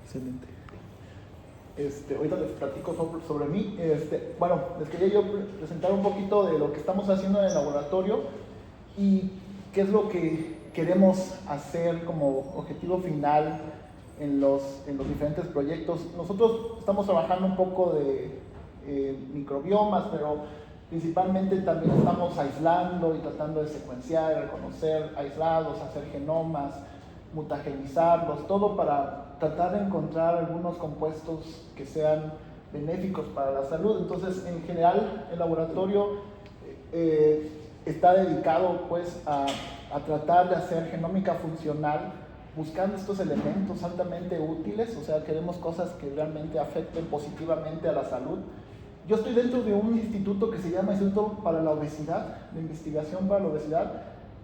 Excelente. Ahorita les platico sobre mí. Bueno, les quería yo presentar un poquito de lo que estamos haciendo en el laboratorio y qué es lo que queremos hacer como objetivo final en los diferentes proyectos. Nosotros estamos trabajando un poco de microbiomas, pero principalmente también estamos aislando y tratando de secuenciar, reconocer aislados, hacer genomas, mutagenizarlos, todo para tratar de encontrar algunos compuestos que sean benéficos para la salud. Entonces, en general, el laboratorio está dedicado pues a tratar de hacer genómica funcional buscando estos elementos altamente útiles, o sea, queremos cosas que realmente afecten positivamente a la salud. Yo estoy dentro de un instituto que se llama Instituto para la Obesidad, de investigación para la obesidad.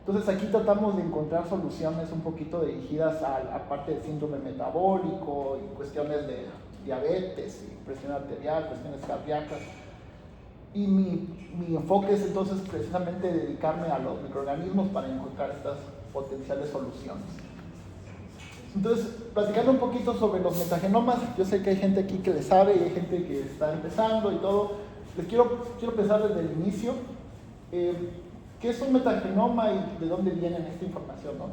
Entonces aquí tratamos de encontrar soluciones un poquito dirigidas a la parte del síndrome metabólico y cuestiones de diabetes y presión arterial, cuestiones cardíacas. Y mi enfoque es entonces precisamente dedicarme a los microorganismos para encontrar estas potenciales soluciones. Entonces, platicando un poquito sobre los metagenomas, yo sé que hay gente aquí que le sabe y hay gente que está empezando y todo. Les quiero empezar desde el inicio. ¿Qué es un metagenoma y de dónde viene esta información, ¿no?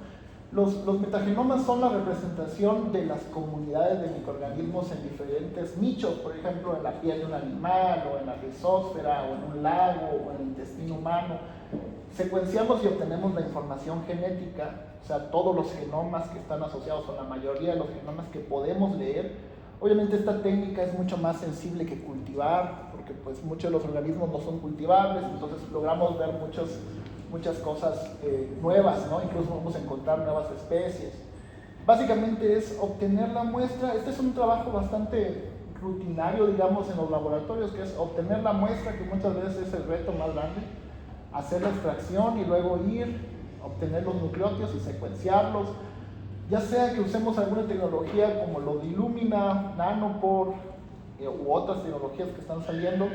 Los metagenomas son la representación de las comunidades de microorganismos en diferentes nichos, por ejemplo, en la piel de un animal, o en la rizósfera, o en un lago, o en el intestino humano. Secuenciamos y obtenemos la información genética, o sea, todos los genomas que están asociados, o la mayoría de los genomas que podemos leer. Obviamente esta técnica es mucho más sensible que cultivar, porque pues muchos de los organismos no son cultivables, entonces logramos ver muchas cosas nuevas, ¿no? Incluso vamos a encontrar nuevas especies. Básicamente es obtener la muestra. Este es un trabajo bastante rutinario, digamos, en los laboratorios, que es obtener la muestra, que muchas veces es el reto más grande, hacer la extracción y luego obtener los nucleótidos y secuenciarlos, ya sea que usemos alguna tecnología como lo de Illumina, Nanopore u otras tecnologías que están saliendo.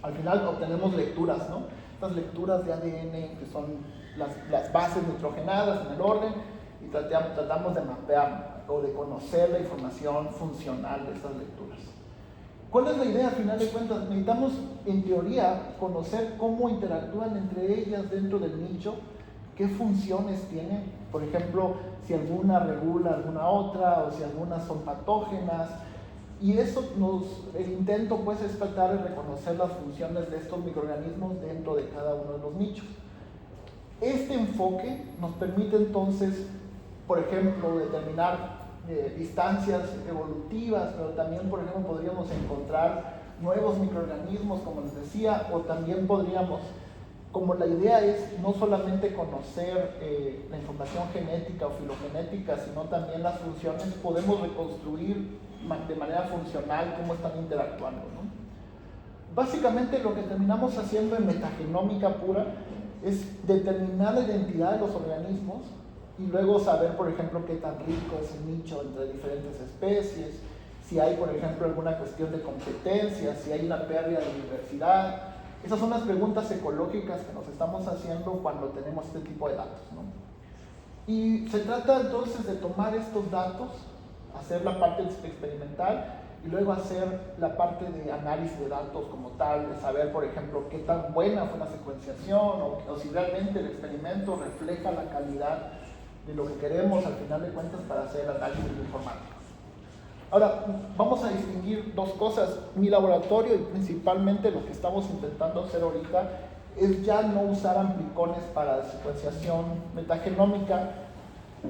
Al final obtenemos lecturas, ¿no? Estas lecturas de ADN que son las bases nitrogenadas en el orden, y tratamos de mapear o de conocer la información funcional de estas lecturas. ¿Cuál es la idea? Al final de cuentas, necesitamos en teoría conocer cómo interactúan entre ellas dentro del nicho, qué funciones tienen, por ejemplo, si alguna regula alguna otra o si algunas son patógenas. Y eso el intento pues es tratar de reconocer las funciones de estos microorganismos dentro de cada uno de los nichos. Este enfoque nos permite entonces, por ejemplo, determinar distancias evolutivas, pero también, por ejemplo, podríamos encontrar nuevos microorganismos, como les decía, o también podríamos, como la idea es no solamente conocer la información genética o filogenética, sino también las funciones, podemos reconstruir de manera funcional cómo están interactuando, ¿no? Básicamente lo que terminamos haciendo en metagenómica pura es determinar la identidad de los organismos y luego saber, por ejemplo, qué tan rico es el nicho entre diferentes especies, si hay, por ejemplo, alguna cuestión de competencia, si hay una pérdida de diversidad. Esas son las preguntas ecológicas que nos estamos haciendo cuando tenemos este tipo de datos, ¿no? Y se trata entonces de tomar estos datos, hacer la parte experimental y luego hacer la parte de análisis de datos como tal, de saber, por ejemplo, qué tan buena fue la secuenciación o si realmente el experimento refleja la calidad de lo que queremos al final de cuentas para hacer el análisis informático. Ahora, vamos a distinguir dos cosas. Mi laboratorio y principalmente lo que estamos intentando hacer ahorita es ya no usar amplicones para secuenciación metagenómica,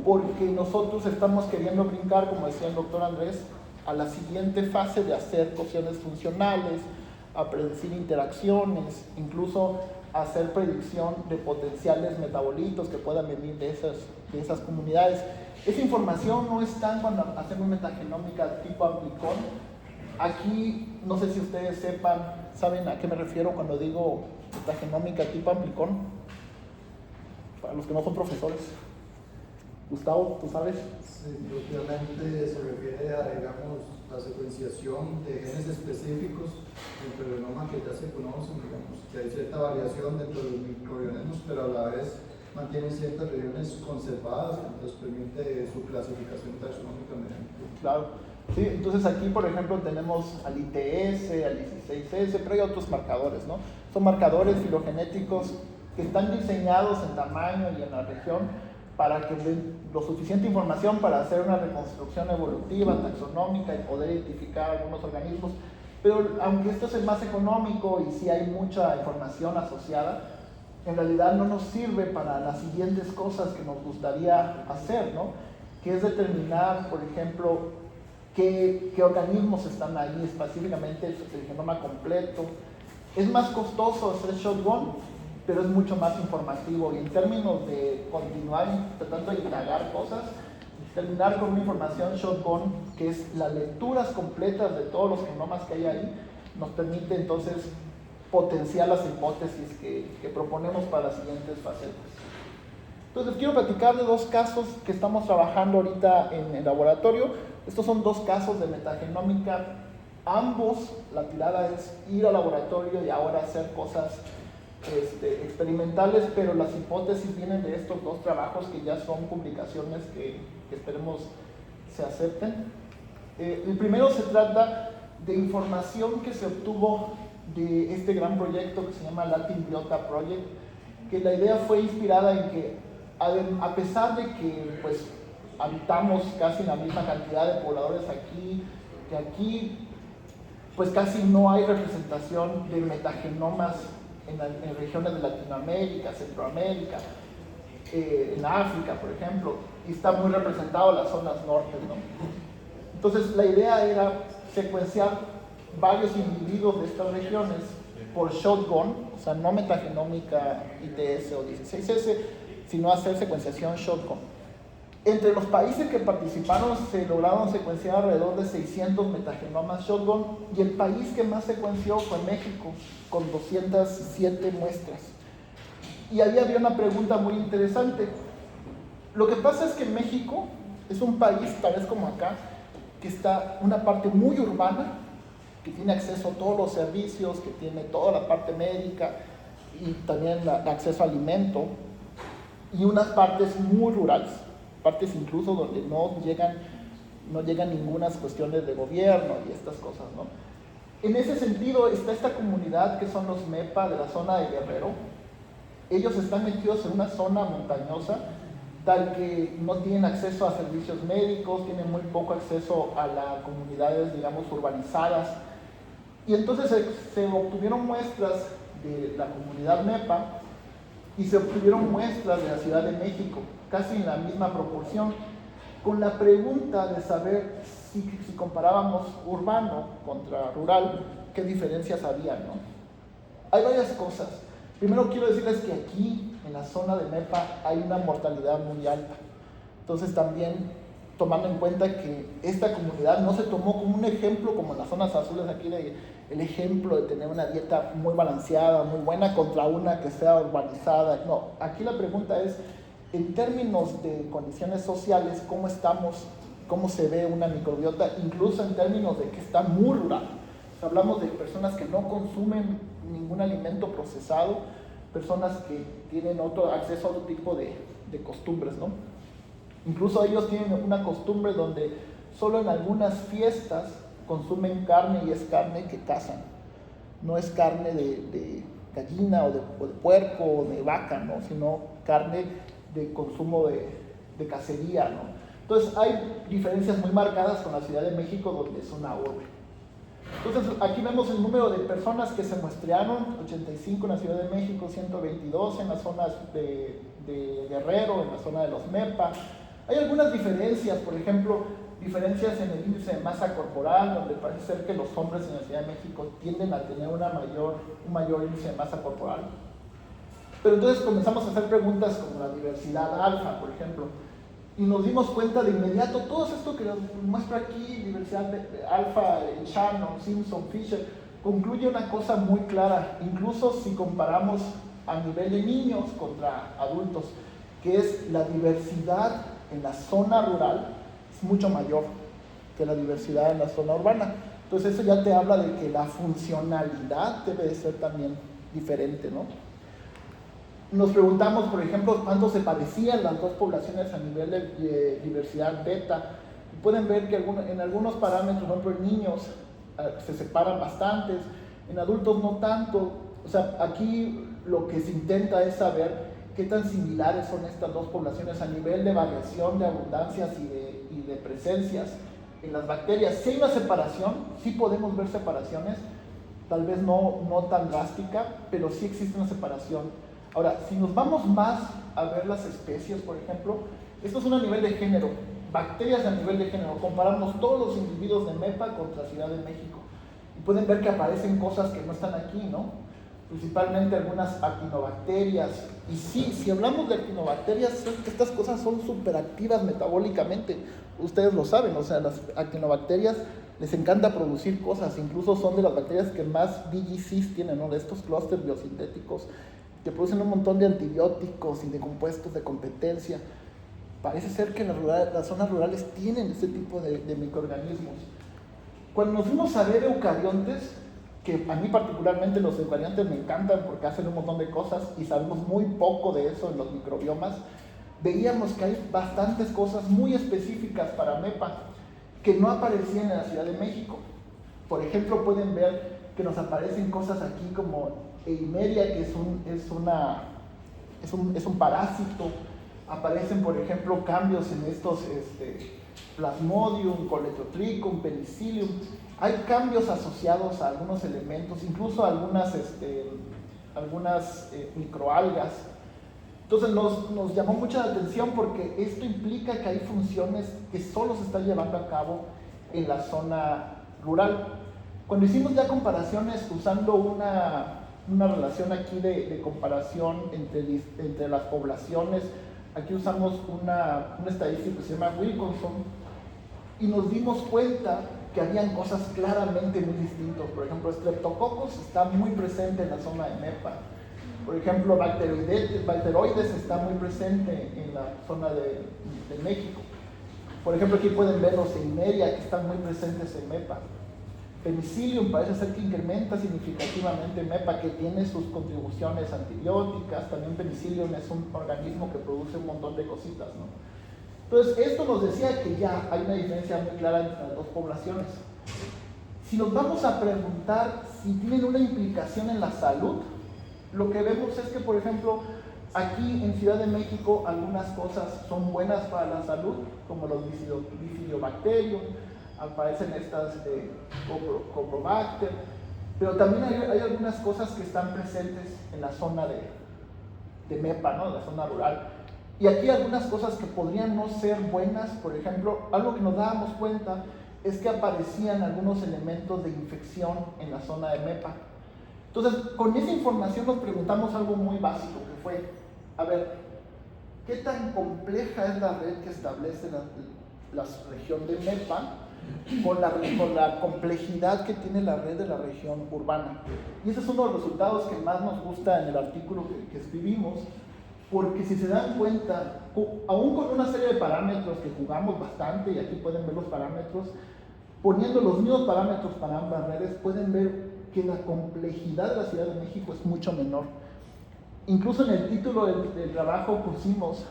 porque nosotros estamos queriendo brincar, como decía el doctor Andrés, a la siguiente fase de hacer cuestiones funcionales, a predecir interacciones, incluso hacer predicción de potenciales metabolitos que puedan venir de esas comunidades. Esa información no está cuando hacemos metagenómica tipo amplicón. Aquí, no sé si ustedes saben a qué me refiero cuando digo metagenómica tipo amplicón, para los que no son profesores. Gustavo, ¿tú sabes? Sí, obviamente se refiere a, digamos, la secuenciación de genes específicos dentro del genoma que ya se conocen, digamos, que hay cierta variación dentro de los microorganismos, pero a la vez mantienen ciertas regiones conservadas, que nos permite su clasificación taxonómica mediante. Claro. Sí, entonces aquí, por ejemplo, tenemos al ITS, al 16S, pero hay otros marcadores, ¿no? Son marcadores filogenéticos que están diseñados en tamaño y en la región para que den lo suficiente información para hacer una reconstrucción evolutiva, taxonómica y poder identificar algunos organismos. Pero aunque esto es el más económico y sí hay mucha información asociada, en realidad no nos sirve para las siguientes cosas que nos gustaría hacer, ¿no? Que es determinar, por ejemplo, qué organismos están ahí específicamente, el genoma completo. Es más costoso hacer shotgun, pero es mucho más informativo. Y en términos de continuar tratando de indagar cosas, terminar con una información shotgun, que es las lecturas completas de todos los genomas que hay ahí, nos permite entonces potenciar las hipótesis que proponemos para las siguientes facetas. Entonces quiero platicar de dos casos que estamos trabajando ahorita en el laboratorio. Estos son dos casos de metagenómica. Ambos, la tirada es ir al laboratorio y ahora hacer cosas experimentales, pero las hipótesis vienen de estos dos trabajos que ya son publicaciones que esperemos se acepten. El primero se trata de información que se obtuvo de este gran proyecto que se llama Latin Biota Project, que la idea fue inspirada en que a pesar de que pues habitamos casi la misma cantidad de pobladores aquí, que aquí pues casi no hay representación de metagenomas en regiones de Latinoamérica, Centroamérica, en África, por ejemplo, y está muy representado en las zonas norte, ¿no? Entonces la idea era secuenciar varios individuos de estas regiones por shotgun, o sea, no metagenómica ITS o 16S, sino hacer secuenciación shotgun. Entre los países que participaron se lograron secuenciar alrededor de 600 metagenomas shotgun, y el país que más secuenció fue México, con 207 muestras. Y ahí había una pregunta muy interesante. Lo que pasa es que México es un país, tal vez como acá, que está una parte muy urbana, que tiene acceso a todos los servicios, que tiene toda la parte médica y también el acceso a alimento, y unas partes muy rurales, partes incluso donde no llegan ninguna cuestiones de gobierno y estas cosas, ¿no? En ese sentido está esta comunidad que son los MEPA de la zona de Guerrero. Ellos están metidos en una zona montañosa, tal que no tienen acceso a servicios médicos, tienen muy poco acceso a las comunidades, digamos, urbanizadas. Y entonces se obtuvieron muestras de la comunidad MEPA y se obtuvieron muestras de la Ciudad de México, casi en la misma proporción, con la pregunta de saber si comparábamos urbano contra rural, qué diferencias había, ¿no? Hay varias cosas. Primero quiero decirles que aquí, en la zona de MEPA, hay una mortalidad muy alta. Entonces también, tomando en cuenta que esta comunidad no se tomó como un ejemplo, como en las zonas azules aquí, el ejemplo de tener una dieta muy balanceada, muy buena, contra una que sea urbanizada. No, aquí la pregunta es, en términos de condiciones sociales, ¿cómo estamos? ¿Cómo se ve una microbiota? Incluso en términos de que está muy rural. O sea, hablamos de personas que no consumen ningún alimento procesado, personas que tienen acceso a otro tipo de costumbres, ¿no? Incluso ellos tienen una costumbre donde solo en algunas fiestas consumen carne, y es carne que cazan. No es carne de gallina o de puerco o de vaca, ¿no? Sino carne de consumo de cacería, ¿no? Entonces hay diferencias muy marcadas con la Ciudad de México, donde es una urbe. Entonces aquí vemos el número de personas que se muestrearon: 85 en la Ciudad de México, 122 en las zonas de Guerrero, en la zona de los MEPA. Hay algunas diferencias, por ejemplo, diferencias en el índice de masa corporal, donde parece ser que los hombres en la Ciudad de México tienden a tener un mayor índice de masa corporal. Pero entonces comenzamos a hacer preguntas como la diversidad alfa, por ejemplo, y nos dimos cuenta de inmediato, todo esto que nos muestra aquí, diversidad de alfa, Shannon, Simpson, Fisher, concluye una cosa muy clara, incluso si comparamos a nivel de niños contra adultos, que es la diversidad en la zona rural es mucho mayor que la diversidad en la zona urbana. Entonces eso ya te habla de que la funcionalidad debe de ser también diferente, ¿no? Nos preguntamos, por ejemplo, cuánto se parecían las dos poblaciones a nivel de diversidad beta. Pueden ver que en algunos parámetros, por ejemplo, en niños se separan bastantes, en adultos no tanto. O sea, aquí lo que se intenta es saber qué tan similares son estas dos poblaciones a nivel de variación de abundancias y de presencias en las bacterias. Si hay una separación, sí podemos ver separaciones, tal vez no tan drástica, pero sí existe una separación. Ahora, si nos vamos más a ver las especies, por ejemplo, esto es a nivel de género, bacterias a nivel de género, comparamos todos los individuos de MEPA contra Ciudad de México y pueden ver que aparecen cosas que no están aquí, ¿no? Principalmente algunas actinobacterias. Y sí, si hablamos de actinobacterias, estas cosas son súper activas metabólicamente, ustedes lo saben, o sea, las actinobacterias les encanta producir cosas, incluso son de las bacterias que más VGCs tienen, ¿no? De estos clústeres biosintéticos que producen un montón de antibióticos y de compuestos de competencia. Parece ser que las zonas rurales tienen este tipo de microorganismos. Cuando nos fuimos a ver eucariontes, que a mí particularmente los eucariontes me encantan porque hacen un montón de cosas y sabemos muy poco de eso en los microbiomas, veíamos que hay bastantes cosas muy específicas para MEPA que no aparecían en la Ciudad de México. Por ejemplo, pueden ver que nos aparecen cosas aquí como Eimeria, que es un parásito. Aparecen, por ejemplo, cambios en estos Plasmodium, Coleotrichum, Penicillium. Hay cambios asociados a algunos elementos, incluso a algunas microalgas. Entonces nos llamó mucho la atención porque esto implica que hay funciones que solo se están llevando a cabo en la zona rural. Cuando hicimos ya comparaciones usando una relación aquí de comparación entre las poblaciones, aquí usamos una estadística que se llama Wilkinson y nos dimos cuenta que habían cosas claramente muy distintas. Por ejemplo, Streptococcus está muy presente en la zona de MEPA. Por ejemplo, Bacteroides está muy presente en la zona de México. Por ejemplo, aquí pueden ver los Eimeria que están muy presentes en MEPA. Penicillium parece ser que incrementa significativamente MEPA, que tiene sus contribuciones antibióticas. También Penicillium es un organismo que produce un montón de cositas, ¿no? Entonces, esto nos decía que ya hay una diferencia muy clara entre las dos poblaciones. Si nos vamos a preguntar si tienen una implicación en la salud, lo que vemos es que, por ejemplo, aquí en Ciudad de México algunas cosas son buenas para la salud, como los Bifidobacterium, aparecen estas Coprobacter, pero también hay algunas cosas que están presentes en la zona de MEPA, ¿no? La zona rural. Y aquí algunas cosas que podrían no ser buenas. Por ejemplo, algo que nos dábamos cuenta es que aparecían algunos elementos de infección en la zona de MEPA. Entonces, con esa información nos preguntamos algo muy básico, que fue, a ver, ¿qué tan compleja es la red que establece la región de MEPA con la complejidad que tiene la red de la región urbana? Y ese es uno de los resultados que más nos gusta en el artículo que escribimos, porque si se dan cuenta, aún con una serie de parámetros que jugamos bastante, y aquí pueden ver los parámetros, poniendo los mismos parámetros para ambas redes, pueden ver que la complejidad de la Ciudad de México es mucho menor. Incluso en el título del trabajo pusimos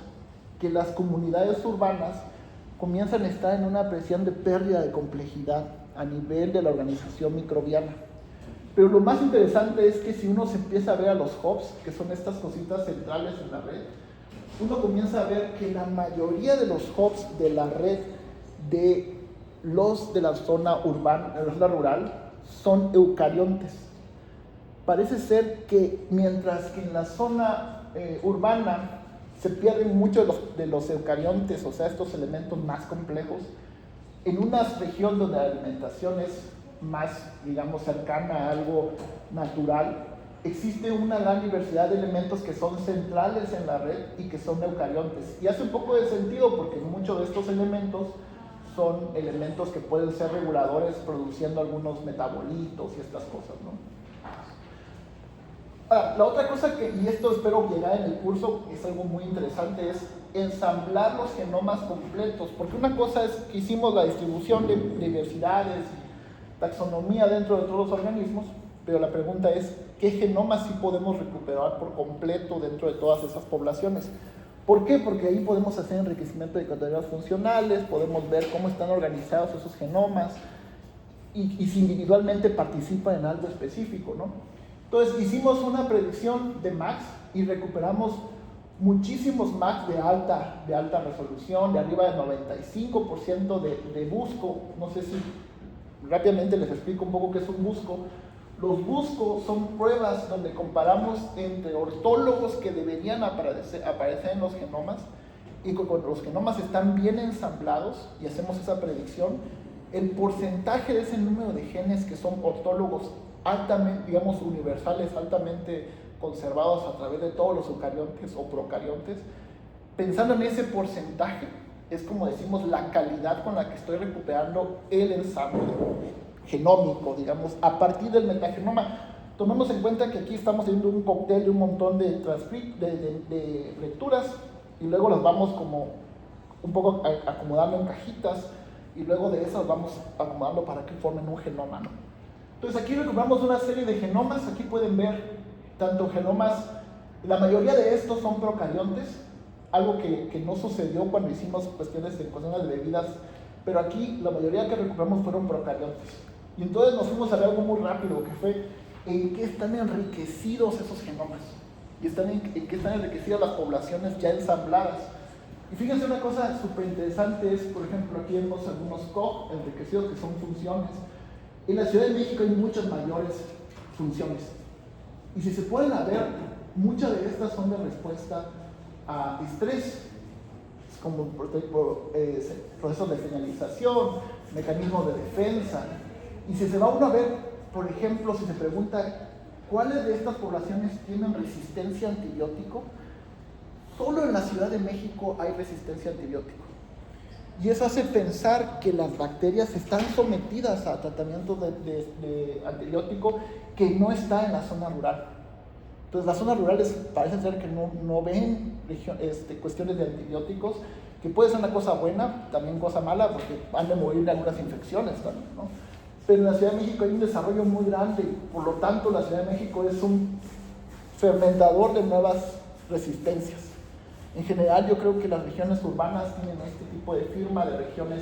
que las comunidades urbanas comienzan a estar en una presión de pérdida de complejidad a nivel de la organización microbiana. Pero lo más interesante es que si uno se empieza a ver a los hubs, que son estas cositas centrales en la red, uno comienza a ver que la mayoría de los hubs de la red de la zona urbana, de la zona rural, son eucariontes. Parece ser que mientras que en la zona urbana se pierden muchos de los eucariontes, o sea, estos elementos más complejos, en una región donde la alimentación es más, digamos, cercana a algo natural, existe una gran diversidad de elementos que son centrales en la red y que son eucariontes. Y hace un poco de sentido porque muchos de estos elementos son elementos que pueden ser reguladores produciendo algunos metabolitos y estas cosas, ¿no? Ahora, la otra cosa y esto espero llegar en el curso, es algo muy interesante, es ensamblar los genomas completos, porque una cosa es que hicimos la distribución de diversidades y taxonomía dentro de todos los organismos, pero la pregunta es, qué genomas sí podemos recuperar por completo dentro de todas esas poblaciones. ¿Por qué? Porque ahí podemos hacer enriquecimiento de categorías funcionales, podemos ver cómo están organizados esos genomas y si individualmente participan en algo específico, ¿no? Entonces hicimos una predicción de MACs y recuperamos muchísimos MACs de alta resolución, de arriba del 95% de busco. No sé si rápidamente les explico un poco qué es un busco. Los buscos son pruebas donde comparamos entre ortólogos que deberían aparecer en los genomas y cuando los genomas están bien ensamblados y hacemos esa predicción, el porcentaje de ese número de genes que son ortólogos altamente, digamos, universales, altamente conservados a través de todos los eucariontes o procariontes, pensando en ese porcentaje, es como decimos la calidad con la que estoy recuperando el ensamble genómico, digamos, a partir del metagenoma. Tomemos en cuenta que aquí estamos haciendo un cóctel de un montón de lecturas y luego las vamos como un poco acomodando en cajitas y luego de esas vamos acomodando para que formen un genoma, ¿no? Entonces aquí recuperamos una serie de genomas. Aquí pueden ver tanto genomas, la mayoría de estos son procariontes, algo que no sucedió cuando hicimos cuestiones de bebidas, pero aquí la mayoría que recuperamos fueron procariontes. Y entonces nos fuimos a ver algo muy rápido, que fue en qué están enriquecidos esos genomas y en qué están enriquecidas las poblaciones ya ensambladas. Y fíjense, una cosa súper interesante es, por ejemplo, aquí vemos algunos COG enriquecidos que son funciones. En la Ciudad de México hay muchas mayores funciones. Y si se pueden ver, muchas de estas son de respuesta a estrés, como procesos de señalización, mecanismos de defensa. Y si se va uno a ver, por ejemplo, si se pregunta cuáles de estas poblaciones tienen resistencia a antibiótico, solo en la Ciudad de México hay resistencia a antibiótico. Y eso hace pensar que las bacterias están sometidas a tratamiento de antibiótico que no está en la zona rural. Entonces las zonas rurales parece ser que no ven cuestiones de antibióticos, que puede ser una cosa buena, también cosa mala, porque han de morir de algunas infecciones también, ¿no? Pero en la Ciudad de México hay un desarrollo muy grande, por lo tanto la Ciudad de México es un fermentador de nuevas resistencias. En general yo creo que las regiones urbanas tienen este tipo de firma de regiones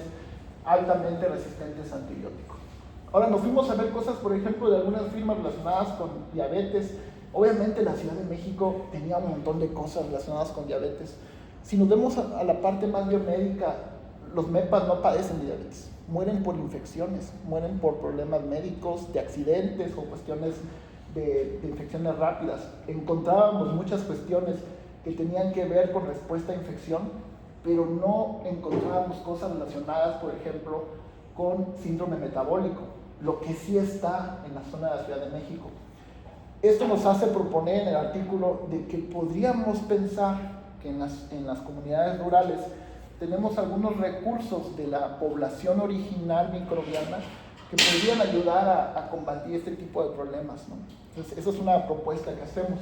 altamente resistentes a antibióticos. Ahora nos fuimos a ver cosas, por ejemplo, de algunas firmas relacionadas con diabetes. Obviamente la Ciudad de México tenía un montón de cosas relacionadas con diabetes. Si nos vemos a la parte más biomédica, los MEPAs no padecen de diabetes, mueren por infecciones, mueren por problemas médicos, de accidentes o cuestiones de infecciones rápidas. Encontrábamos muchas cuestiones que tenían que ver con respuesta a infección, pero no encontrábamos cosas relacionadas, por ejemplo, con síndrome metabólico, lo que sí está en la zona de la Ciudad de México. Esto nos hace proponer en el artículo de que podríamos pensar que en las comunidades rurales tenemos algunos recursos de la población original microbiana que podrían ayudar a combatir este tipo de problemas, ¿no? Entonces, esa es una propuesta que hacemos.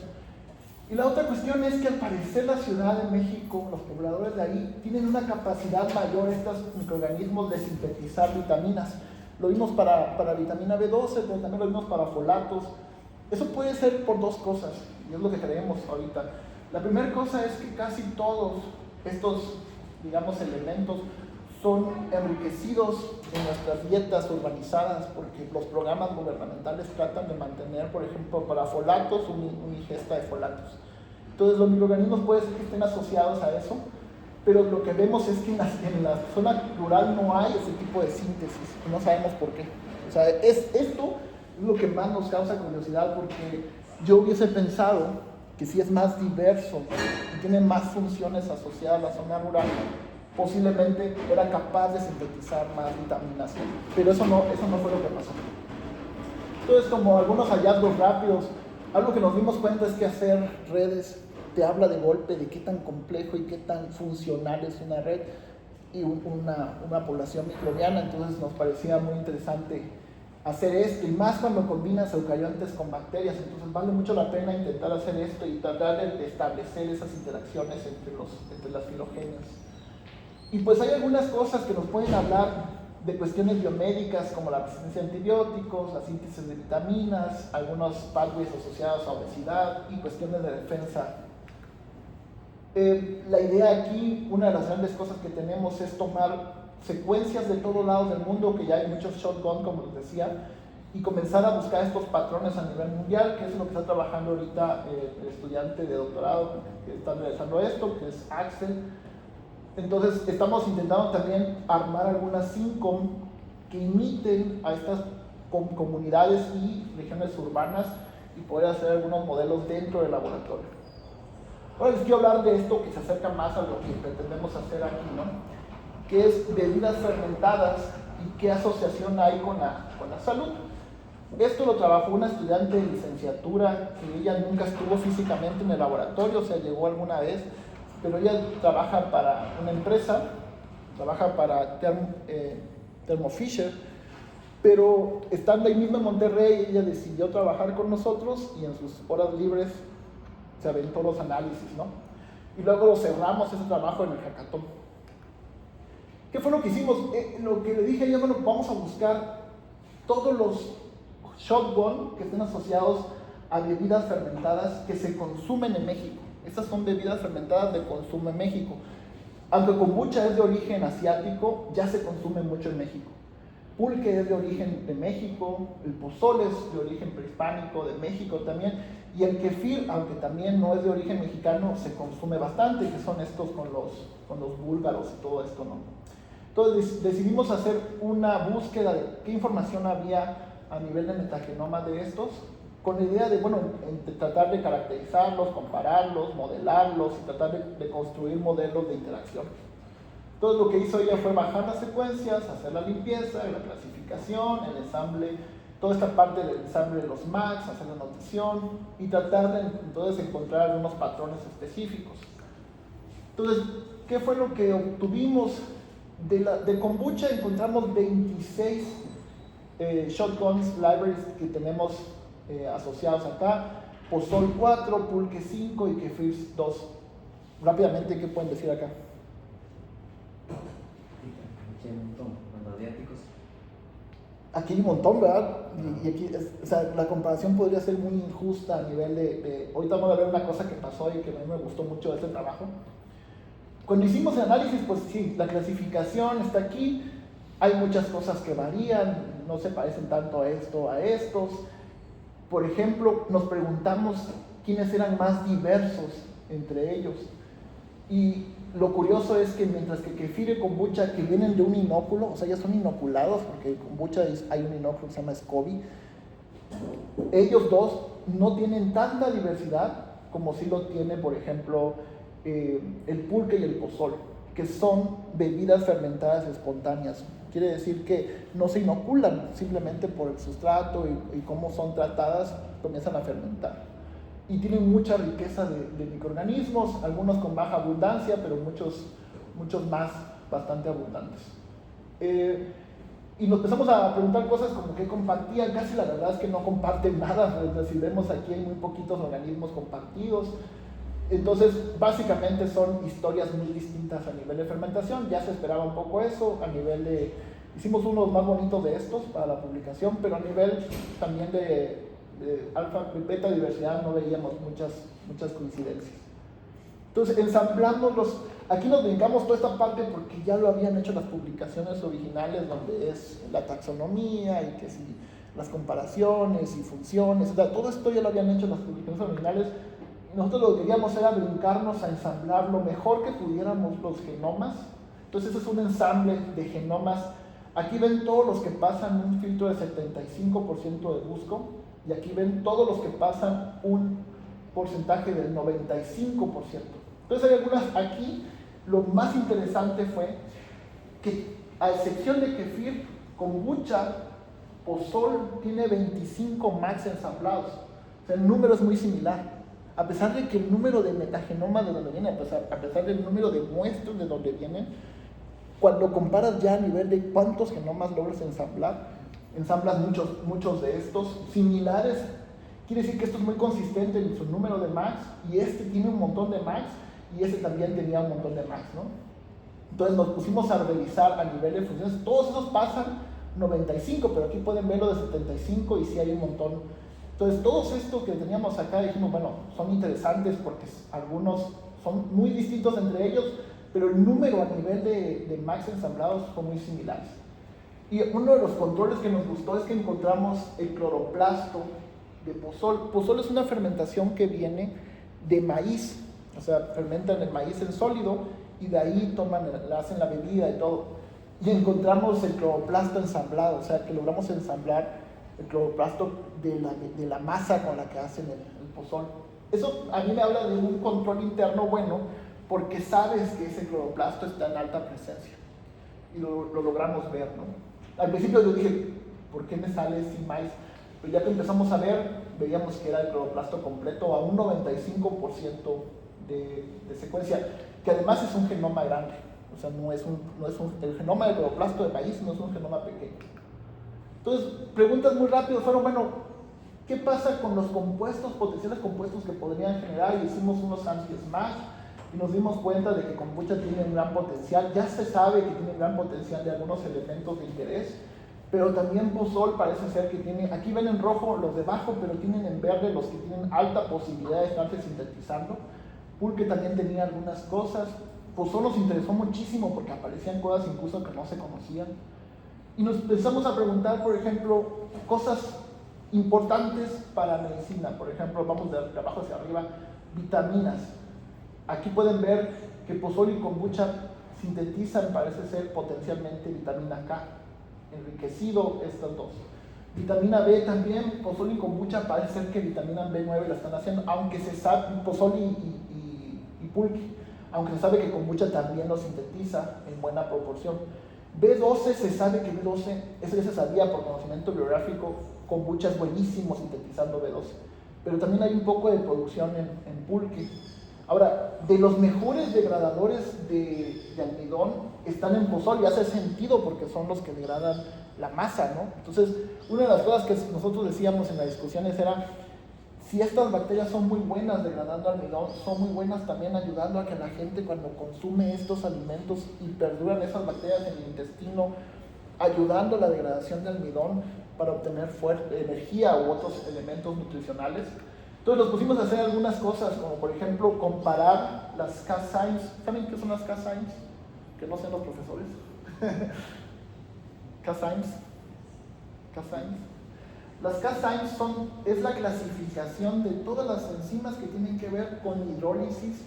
Y la otra cuestión es que al parecer la Ciudad de México, los pobladores de ahí, tienen una capacidad mayor, estos microorganismos, de sintetizar vitaminas. Lo vimos para vitamina B12, pero también lo vimos para folatos. Eso puede ser por dos cosas, y es lo que creemos ahorita. La primera cosa es que casi todos estos, digamos, elementos son enriquecidos en nuestras dietas urbanizadas, porque los programas gubernamentales tratan de mantener, por ejemplo, para folatos, una ingesta de folatos. Entonces los microorganismos puede ser que estén asociados a eso, pero lo que vemos es que en la zona rural no hay ese tipo de síntesis, y no sabemos por qué. O sea, esto es lo que más nos causa curiosidad, porque yo hubiese pensado que si es más diverso y tiene más funciones asociadas a la zona rural, posiblemente era capaz de sintetizar más vitaminas, pero eso no fue lo que pasó. Entonces, como algunos hallazgos rápidos, algo que nos dimos cuenta es que hacer redes te habla de golpe de qué tan complejo y qué tan funcional es una red y una población microbiana. Entonces nos parecía muy interesante hacer esto, y más cuando combinas eucariontes con bacterias. Entonces vale mucho la pena intentar hacer esto y tratar de establecer esas interacciones entre las filogenias. Y pues hay algunas cosas que nos pueden hablar de cuestiones biomédicas como la resistencia a antibióticos, la síntesis de vitaminas, algunos pathways asociados a obesidad y cuestiones de defensa. La idea aquí, una de las grandes cosas que tenemos es tomar secuencias de todos lados del mundo, que ya hay muchos shotgun, como les decía, y comenzar a buscar estos patrones a nivel mundial, que es lo que está trabajando ahorita el estudiante de doctorado que está realizando esto, que es Axel. Entonces estamos intentando también armar algunas SynCom que imiten a estas comunidades y regiones urbanas y poder hacer algunos modelos dentro del laboratorio. Ahora les quiero hablar de esto que se acerca más a lo que pretendemos hacer aquí, ¿no? Que es bebidas fermentadas y qué asociación hay con la salud. Esto lo trabajó una estudiante de licenciatura, que ella nunca estuvo físicamente en el laboratorio, o sea, llegó alguna vez, pero ella trabaja para una empresa, trabaja para Thermo Fisher, pero estando ahí mismo en Monterrey, ella decidió trabajar con nosotros y en sus horas libres se aventó los análisis, ¿no? Y luego lo cerramos ese trabajo en el hackathon. ¿Qué fue lo que hicimos? Lo que le dije a ella, bueno, vamos a buscar todos los shotgun que estén asociados a bebidas fermentadas que se consumen en México. Estas son bebidas fermentadas de consumo en México. Aunque kombucha es de origen asiático, ya se consume mucho en México. Pulque es de origen de México, el pozole es de origen prehispánico de México también, y el kefir, aunque también no es de origen mexicano, se consume bastante, que son estos con los búlgaros y todo esto, ¿no? Entonces decidimos hacer una búsqueda de qué información había a nivel de metagenoma de estos, con la idea de, bueno, de tratar de caracterizarlos, compararlos, modelarlos y tratar de construir modelos de interacción. Entonces lo que hizo ella fue bajar las secuencias, hacer la limpieza, la clasificación, el ensamble, toda esta parte del ensamble de los MACs, hacer la notación y tratar de entonces encontrar algunos patrones específicos. Entonces, ¿qué fue lo que obtuvimos? De kombucha encontramos 26 shotguns, libraries que tenemos asociados acá, pozol 4, pulque 5 y kefir 2. Rápidamente, ¿qué pueden decir acá? Aquí hay un montón, ¿verdad? Y aquí, o sea, la comparación podría ser muy injusta a nivel de... Ahorita vamos a ver una cosa que pasó y que a mí me gustó mucho de este trabajo. Cuando hicimos el análisis, pues sí, la clasificación está aquí, hay muchas cosas que varían, no se parecen tanto a esto, a estos. Por ejemplo, nos preguntamos quiénes eran más diversos entre ellos. Y lo curioso es que mientras que kefir y kombucha que vienen de un inóculo, o sea, ya son inoculados, porque en kombucha hay un inóculo que se llama SCOBY, ellos dos no tienen tanta diversidad como sí lo tiene, por ejemplo, el pulque y el pozol, que son bebidas fermentadas espontáneas. Quiere decir que no se inoculan, simplemente por el sustrato y cómo son tratadas, comienzan a fermentar. Y tienen mucha riqueza de microorganismos, algunos con baja abundancia, pero muchos más bastante abundantes. Y nos empezamos a preguntar cosas como qué compartían. Casi la verdad es que no comparten nada, pues, si vemos aquí hay muy poquitos organismos compartidos. Entonces, básicamente son historias muy distintas a nivel de fermentación. Ya se esperaba un poco eso, a nivel de... Hicimos unos más bonitos de estos para la publicación, pero a nivel también de alfa y beta diversidad no veíamos muchas coincidencias. Entonces, ensamblamos aquí nos brincamos toda esta parte porque ya lo habían hecho las publicaciones originales, donde es la taxonomía y que si las comparaciones y funciones, o sea, todo esto ya lo habían hecho las publicaciones originales. Nosotros lo que queríamos era brincarnos a ensamblar lo mejor que pudiéramos los genomas. Entonces, es un ensamble de genomas. Aquí ven todos los que pasan un filtro de 75% de busco, y aquí ven todos los que pasan un porcentaje del 95%. Entonces hay algunas aquí, lo más interesante fue que a excepción de kefir, kombucha, pozol tiene 25 max ensamblados. O sea, el número es muy similar. A pesar de que el número de metagenoma de donde viene, a pesar del número de muestras de donde vienen, cuando comparas ya a nivel de cuántos genomas logras ensamblas muchos de estos similares, quiere decir que esto es muy consistente en su número de max, y este tiene un montón de max, y este también tenía un montón de max, ¿no? Entonces nos pusimos a revisar a nivel de funciones, todos esos pasan 95, pero aquí pueden verlo de 75 y sí hay un montón. Entonces todos estos que teníamos acá dijimos, bueno, son interesantes porque algunos son muy distintos entre ellos, pero el número a nivel de max ensamblados son muy similares. Y uno de los controles que nos gustó es que encontramos el cloroplasto de pozol. Pozol es una fermentación que viene de maíz, o sea, fermentan el maíz en sólido y de ahí hacen la bebida y todo. Y encontramos el cloroplasto ensamblado, o sea, que logramos ensamblar el cloroplasto de la masa con la que hacen el pozol. Eso a mí me habla de un control interno bueno, porque sabes que ese cloroplasto está en alta presencia. Y lo logramos ver, ¿no? Al principio yo dije, ¿por qué me sale sin maíz? Pero ya que empezamos a ver, veíamos que era el cloroplasto completo a un 95% de secuencia, que además es un genoma grande. O sea, el genoma del cloroplasto de maíz no es un genoma pequeño. Entonces, preguntas muy rápidas fueron, bueno, ¿qué pasa con los compuestos, potenciales compuestos que podrían generar? Y hicimos unos análisis más y nos dimos cuenta de que kombucha tiene un gran potencial. Ya se sabe que tiene un gran potencial de algunos elementos de interés, pero también pozol parece ser que tiene, aquí ven en rojo los de abajo, pero tienen en verde los que tienen alta posibilidad de estarse sintetizando. Pulque también tenía algunas cosas. Pozol nos interesó muchísimo porque aparecían cosas incluso que no se conocían. Y nos empezamos a preguntar, por ejemplo, cosas importantes para la medicina. Por ejemplo, vamos de abajo hacia arriba, vitaminas. Aquí pueden ver que pozol y kombucha sintetizan, parece ser, potencialmente vitamina K, enriquecido estas dos. Vitamina B también, pozol y kombucha parece ser que vitamina B9 la están haciendo, aunque se sabe, pozol y pulque, aunque se sabe que kombucha también lo sintetiza en buena proporción. B12 se sabe que B12, eso ya se sabía por conocimiento biográfico, kombucha es buenísimo sintetizando B12, pero también hay un poco de producción en pulque. Ahora, de los mejores degradadores de almidón están en pozol y hace sentido porque son los que degradan la masa, ¿no? Entonces, una de las cosas que nosotros decíamos en las discusiones era, si estas bacterias son muy buenas degradando almidón, son muy buenas también ayudando a que la gente cuando consume estos alimentos y perduran esas bacterias en el intestino, ayudando a la degradación de almidón para obtener energía u otros elementos nutricionales. Entonces nos pusimos a hacer algunas cosas, como por ejemplo comparar las K-Signs. ¿Saben qué son las K-Signs? Que no sean los profesores. K-Signs. Las K-Signs es la clasificación de todas las enzimas que tienen que ver con hidrólisis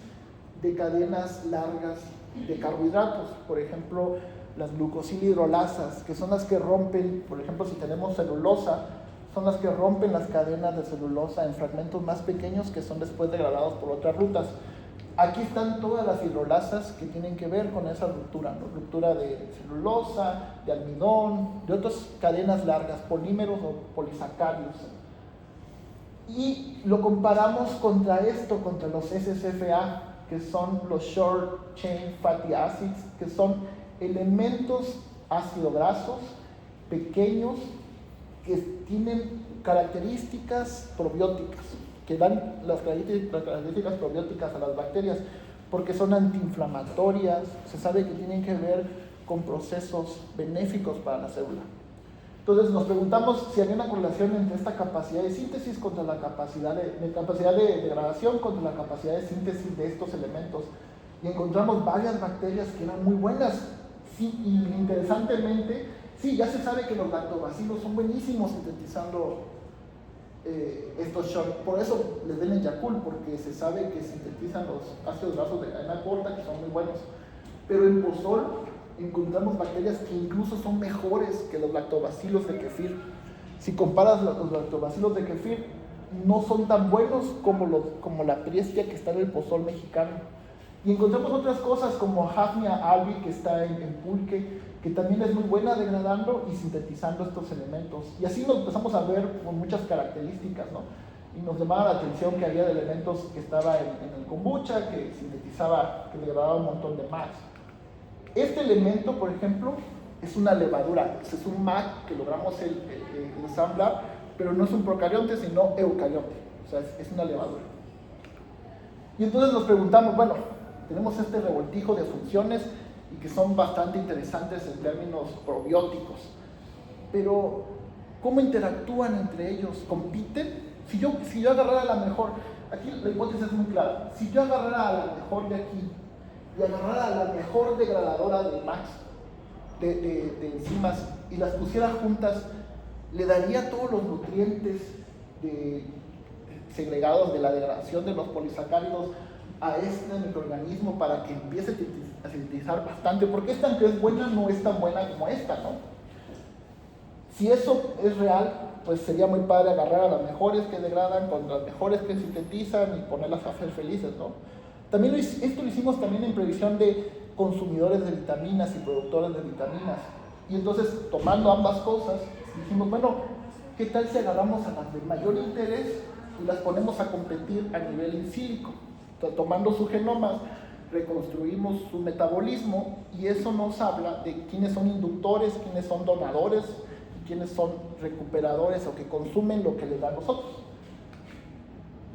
de cadenas largas de carbohidratos. Por ejemplo, las glucosilhidrolasas, que son las que rompen, por ejemplo, si tenemos celulosa, son las que rompen las cadenas de celulosa en fragmentos más pequeños que son después degradados por otras rutas. Aquí están todas las hidrolasas que tienen que ver con esa ruptura, ¿no? Ruptura de celulosa, de almidón, de otras cadenas largas, polímeros o polisacáridos. Y lo comparamos contra los SSFA, que son los Short Chain Fatty Acids, que son elementos ácido grasos pequeños que tienen características probióticas, que dan las características probióticas a las bacterias, porque son antiinflamatorias, se sabe que tienen que ver con procesos benéficos para la célula. Entonces nos preguntamos si había una correlación entre esta capacidad de síntesis contra la capacidad de degradación contra la capacidad de síntesis de estos elementos. Y encontramos varias bacterias que eran muy buenas. Sí, y interesantemente, sí, ya se sabe que los lactobacilos son buenísimos sintetizando estos short. Por eso les ven en Yakult, porque se sabe que sintetizan los ácidos grasos de cadena corta, que son muy buenos. Pero en pozol encontramos bacterias que incluso son mejores que los lactobacilos de kefir. Si comparas los lactobacilos de kefir, no son tan buenos como la priestia que está en el pozol mexicano. Y encontramos otras cosas como Hafnia albi, que está en pulque, que también es muy buena degradando y sintetizando estos elementos. Y así nos empezamos a ver con muchas características, ¿no? Y nos llamaba la atención que había elementos que estaba en el kombucha, que sintetizaba, que degradaba un montón de más. Este elemento, por ejemplo, es una levadura. Es un MAC que logramos ensamblar, pero no es un procarionte, sino eucarionte. O sea, es una levadura. Y entonces nos preguntamos, bueno, tenemos este revoltijo de funciones y que son bastante interesantes en términos probióticos. Pero, ¿cómo interactúan entre ellos? ¿Compiten? Si yo agarrara la mejor, aquí la hipótesis es muy clara, si yo agarrara a la mejor de aquí y agarrara a la mejor degradadora de Max, de enzimas, y las pusiera juntas, le daría todos los nutrientes segregados de la degradación de los polisacáridos a este microorganismo para que empiece a sintetizar bastante, porque esta que es buena no es tan buena como esta, ¿no? Si eso es real, pues sería muy padre agarrar a las mejores que degradan con las mejores que sintetizan y ponerlas a ser felices, ¿no? También esto lo hicimos también en previsión de consumidores de vitaminas y productores de vitaminas. Y entonces, tomando ambas cosas, dijimos, bueno, ¿qué tal si agarramos a las de mayor interés y las ponemos a competir a nivel in silico? Tomando sus genomas, reconstruimos su metabolismo y eso nos habla de quiénes son inductores, quiénes son donadores y quiénes son recuperadores o que consumen lo que les da a nosotros.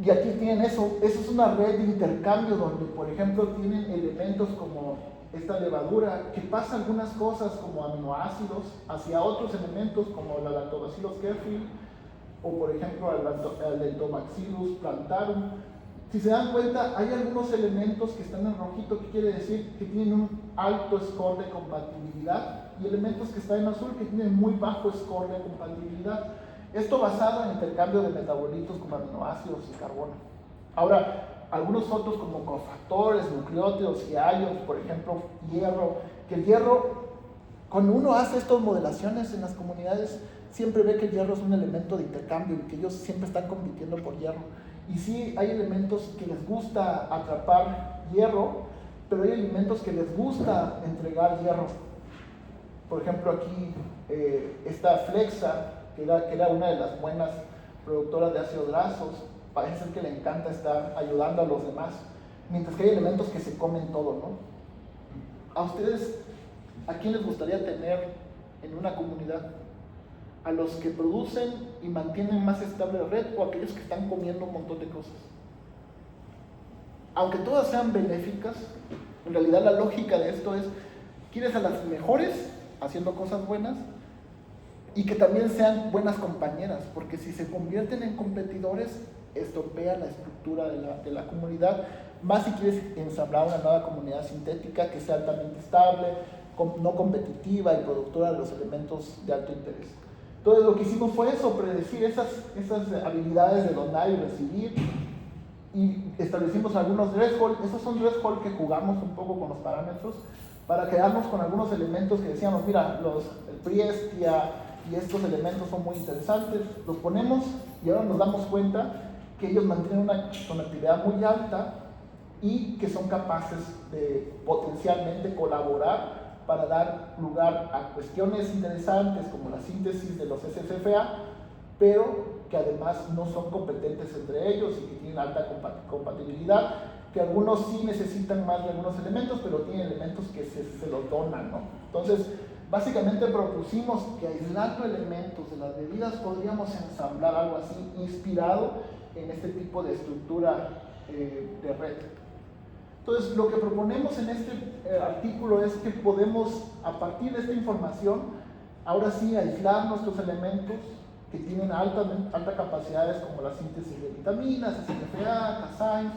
Y aquí tienen eso es una red de intercambio donde, por ejemplo, tienen elementos como esta levadura que pasa algunas cosas como aminoácidos hacia otros elementos como la Lactobacillus kefir o, por ejemplo, al Lactobacillus plantarum. Si se dan cuenta, hay algunos elementos que están en rojito, que quiere decir que tienen un alto score de compatibilidad, y elementos que están en azul que tienen muy bajo score de compatibilidad. Esto basado en intercambio de metabolitos como aminoácidos y carbono. Ahora, algunos otros como cofactores, nucleótidos y ions, por ejemplo, hierro, que el hierro, cuando uno hace estas modelaciones en las comunidades, siempre ve que el hierro es un elemento de intercambio y que ellos siempre están compitiendo por hierro. Y sí, hay elementos que les gusta atrapar hierro, pero hay elementos que les gusta entregar hierro. Por ejemplo, aquí esta Flexa, que era una de las buenas productoras de ácidos grasos, parece ser que le encanta estar ayudando a los demás, mientras que hay elementos que se comen todo, ¿no? ¿A ustedes, a quién les gustaría tener en una comunidad? ¿A los que producen y mantienen más estable la red o a aquellos que están comiendo un montón de cosas? Aunque todas sean benéficas, en realidad la lógica de esto es, ¿quieres a las mejores haciendo cosas buenas? Y que también sean buenas compañeras, porque si se convierten en competidores, estropea la estructura de la comunidad, más si quieres ensamblar una nueva comunidad sintética que sea altamente estable, no competitiva y productora de los elementos de alto interés. Entonces lo que hicimos fue eso, predecir esas habilidades de donar y recibir, y establecimos algunos thresholds. Esos son thresholds que jugamos un poco con los parámetros para quedarnos con algunos elementos que decíamos, mira, el Priestia y estos elementos son muy interesantes, los ponemos y ahora nos damos cuenta que ellos mantienen una conectividad muy alta y que son capaces de potencialmente colaborar para dar lugar a cuestiones interesantes como la síntesis de los SFA, pero que además no son competentes entre ellos y que tienen alta compatibilidad, que algunos sí necesitan más de algunos elementos, pero tienen elementos que se los donan, ¿no? Entonces, básicamente propusimos que aislando elementos de las bebidas podríamos ensamblar algo así inspirado en este tipo de estructura de red. Entonces, lo que proponemos en este artículo es que podemos, a partir de esta información, ahora sí aislar nuestros elementos que tienen altas capacidades como la síntesis de vitaminas, SNFA, Casains,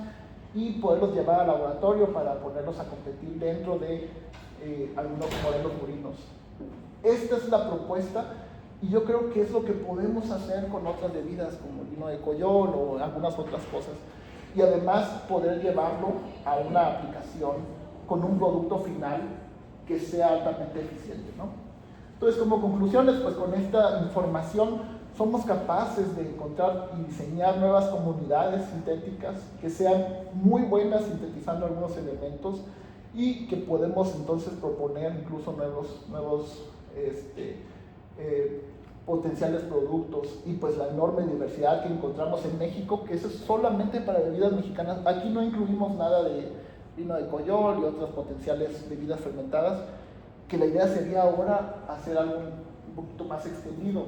y poderlos llevar al laboratorio para ponerlos a competir dentro de algunos modelos murinos. Esta es la propuesta y yo creo que es lo que podemos hacer con otras bebidas como el vino de Coyol o algunas otras cosas. Y además poder llevarlo a una aplicación con un producto final que sea altamente eficiente, ¿no? Entonces, como conclusiones, pues con esta información somos capaces de encontrar y diseñar nuevas comunidades sintéticas que sean muy buenas sintetizando algunos elementos y que podemos entonces proponer incluso nuevos potenciales productos, y pues la enorme diversidad que encontramos en México, que eso es solamente para bebidas mexicanas. Aquí no incluimos nada de vino de Coyol y otras potenciales bebidas fermentadas, que la idea sería ahora hacer algo un poquito más extendido.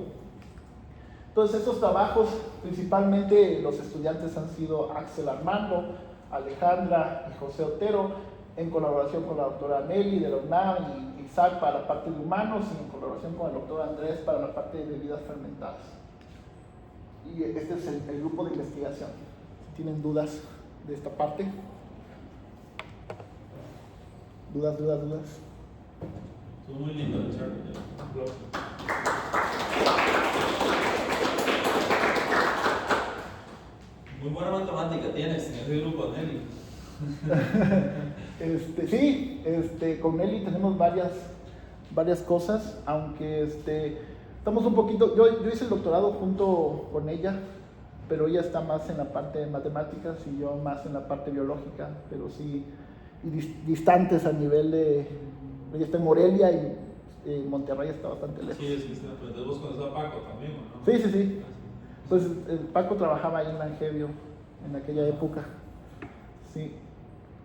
Entonces estos trabajos, principalmente los estudiantes han sido Axel Armando, Alejandra y José Otero, en colaboración con la doctora Nelly de la UNAM y Isaac para la parte de humanos y en colaboración con el doctor Andrés para la parte de bebidas fermentadas. Y este es el grupo de investigación. Si tienen dudas de esta parte. ¿Dudas? Estuvo muy lindo el chat. Muy buena matemática tienes en ese grupo, Nelly. Sí, con Nelly tenemos varias cosas, aunque estamos un poquito, yo hice el doctorado junto con ella, pero ella está más en la parte de matemáticas y yo más en la parte biológica, pero sí, y distantes a nivel de, ella está en Morelia y Monterrey está bastante lejos. Sí, pero entonces vos conoces a Paco también, ¿o no? Sí. Pues Paco trabajaba ahí en Langevio en aquella época. Sí.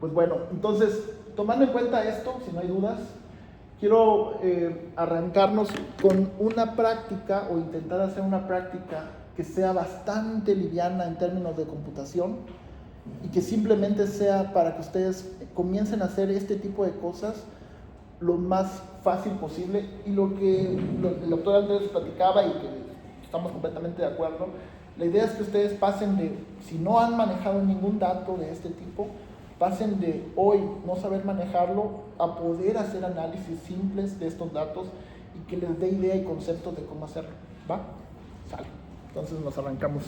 Pues bueno, entonces, tomando en cuenta esto, si no hay dudas, quiero arrancarnos con una práctica o intentar hacer una práctica que sea bastante liviana en términos de computación y que simplemente sea para que ustedes comiencen a hacer este tipo de cosas lo más fácil posible. Y lo que el doctor Andrés platicaba y que estamos completamente de acuerdo, la idea es que ustedes pasen de, si no han manejado ningún dato de este tipo, pasen de hoy no saber manejarlo a poder hacer análisis simples de estos datos y que les dé idea y conceptos de cómo hacerlo. ¿Va? Sale. Entonces nos arrancamos.